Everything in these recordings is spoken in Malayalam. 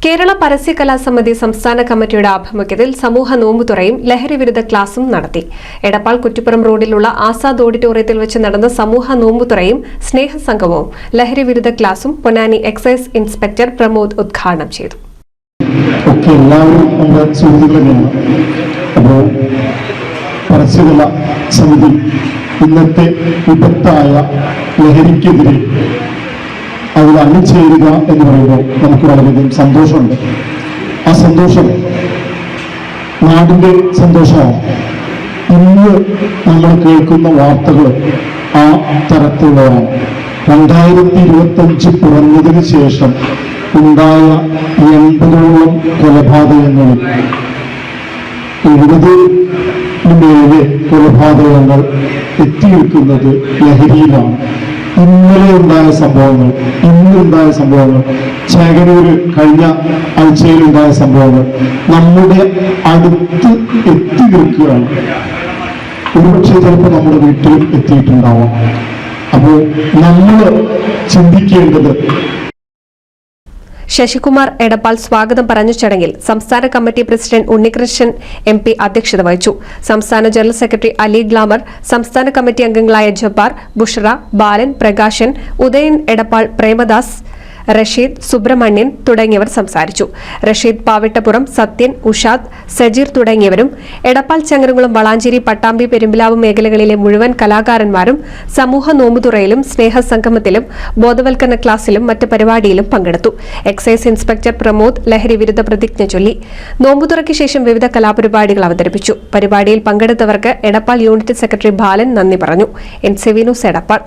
കേരള പരസ്യ കലാസമിതി സംസ്ഥാന കമ്മിറ്റിയുടെ ആഭിമുഖ്യത്തിൽ സമൂഹ നോമ്പുതുറയും ലഹരിവിരുദ്ധ ക്ലാസും നടത്തി. എടപ്പാൾ കുറ്റിപ്പുറം റോഡിലുള്ള ആസാദ് ഓഡിറ്റോറിയത്തിൽ വെച്ച് നടന്ന സമൂഹ നോമ്പുതുറയും സ്നേഹസംഗമവും ലഹരിവിരുദ്ധ ക്ലാസും പൊന്നാനി എക്സൈസ് ഇൻസ്പെക്ടർ പ്രമോദ് ഉദ്ഘാടനം ചെയ്തു. പരസ്യകല സമിതി ഇന്നത്തെ വിപത്തായ ലഹരിക്കെതിരെ അതിൽ അണിചേരുക എന്ന് പറയുമ്പോൾ നമുക്ക് വളരെയധികം സന്തോഷമുണ്ട്. ആ സന്തോഷം നാടിൻ്റെ സന്തോഷമാണ്. ഇന്ന് നമ്മൾ കേൾക്കുന്ന വാർത്തകൾ ആ തരത്തിലുള്ളതാണ്. 2025 പിറന്നതിന് ശേഷം ഉണ്ടായ 80ഓളം കൊലപാതകങ്ങളിൽ 70 കൊലപാതകങ്ങൾ എത്തിയിരിക്കുന്നത് ലഹരിയിലാണ്. ഇന്നലെ ഉണ്ടായ സംഭവങ്ങൾ, ഇന്നുണ്ടായ സംഭവങ്ങൾ, ചേകനൂര് കഴിഞ്ഞ ആഴ്ചയിലുണ്ടായ സംഭവങ്ങൾ നമ്മുടെ അടുത്ത് എത്തി നിൽക്കുകയാണ്. ഒരുപക്ഷെ ചിലപ്പോൾ നമ്മുടെ വീട്ടിൽ എത്തിയിട്ടുണ്ടാവാം. അപ്പോൾ നമ്മൾ ചിന്തിക്കേണ്ടത്. ശശികുമാർ എടപ്പാൾ സ്വാഗതം പറഞ്ഞ ചടങ്ങിൽ സംസ്ഥാന കമ്മിറ്റി പ്രസിഡന്റ് ഉണ്ണികൃഷ്ണൻ MP അധ്യക്ഷത വഹിച്ചു. സംസ്ഥാന ജനറൽ സെക്രട്ടറി അലി ഗ്ലാമർ, സംസ്ഥാന കമ്മിറ്റി അംഗങ്ങളായ ജബ്ബാർ, ബുഷ്ര, ബാലൻ, പ്രകാശൻ, ഉദയൻ എടപ്പാൾ, പ്രേമദാസ്, റഷീദ്, സുബ്രഹ്മണ്യൻ തുടങ്ങിയവർ സംസാരിച്ചു. റഷീദ് പാവിട്ടപ്പുറം, സത്യൻ, ഉഷാദ്, സജീർ തുടങ്ങിയവരും എടപ്പാൾ, ചങ്ങരംകുളം, വളാഞ്ചേരി, പട്ടാമ്പി, പെരുമ്പിലാവ് മേഖലകളിലെ മുഴുവൻ കലാകാരന്മാരും സമൂഹ നോമ്പുതുറയിലും സ്നേഹസംഗമത്തിലും ബോധവൽക്കരണ ക്ലാസിലും മറ്റ് പരിപാടിയിലും പങ്കെടുത്തു. എക്സൈസ് ഇൻസ്പെക്ടർ പ്രമോദ് ലഹരി വിരുദ്ധ പ്രതിജ്ഞ ചൊല്ലി. നോമ്പുതുറയ്ക്ക് ശേഷം വിവിധ കലാപരിപാടികൾ അവതരിപ്പിച്ചു. പരിപാടിയിൽ പങ്കെടുത്തവർക്ക് എടപ്പാൾ യൂണിറ്റ് സെക്രട്ടറി ബാലൻ നന്ദി പറഞ്ഞു. NCV news Edappal.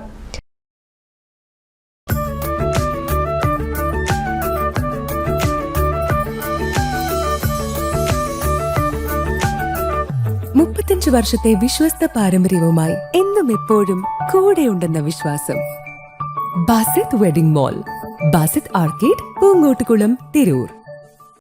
വർഷത്തെ വിശ്വസ്ത പാരമ്പര്യവുമായി എന്നും എപ്പോഴും കൂടെയുണ്ടെന്ന വിശ്വാസം. Basith wedding mall, Basith arcade, Poongottukulam, Tirur.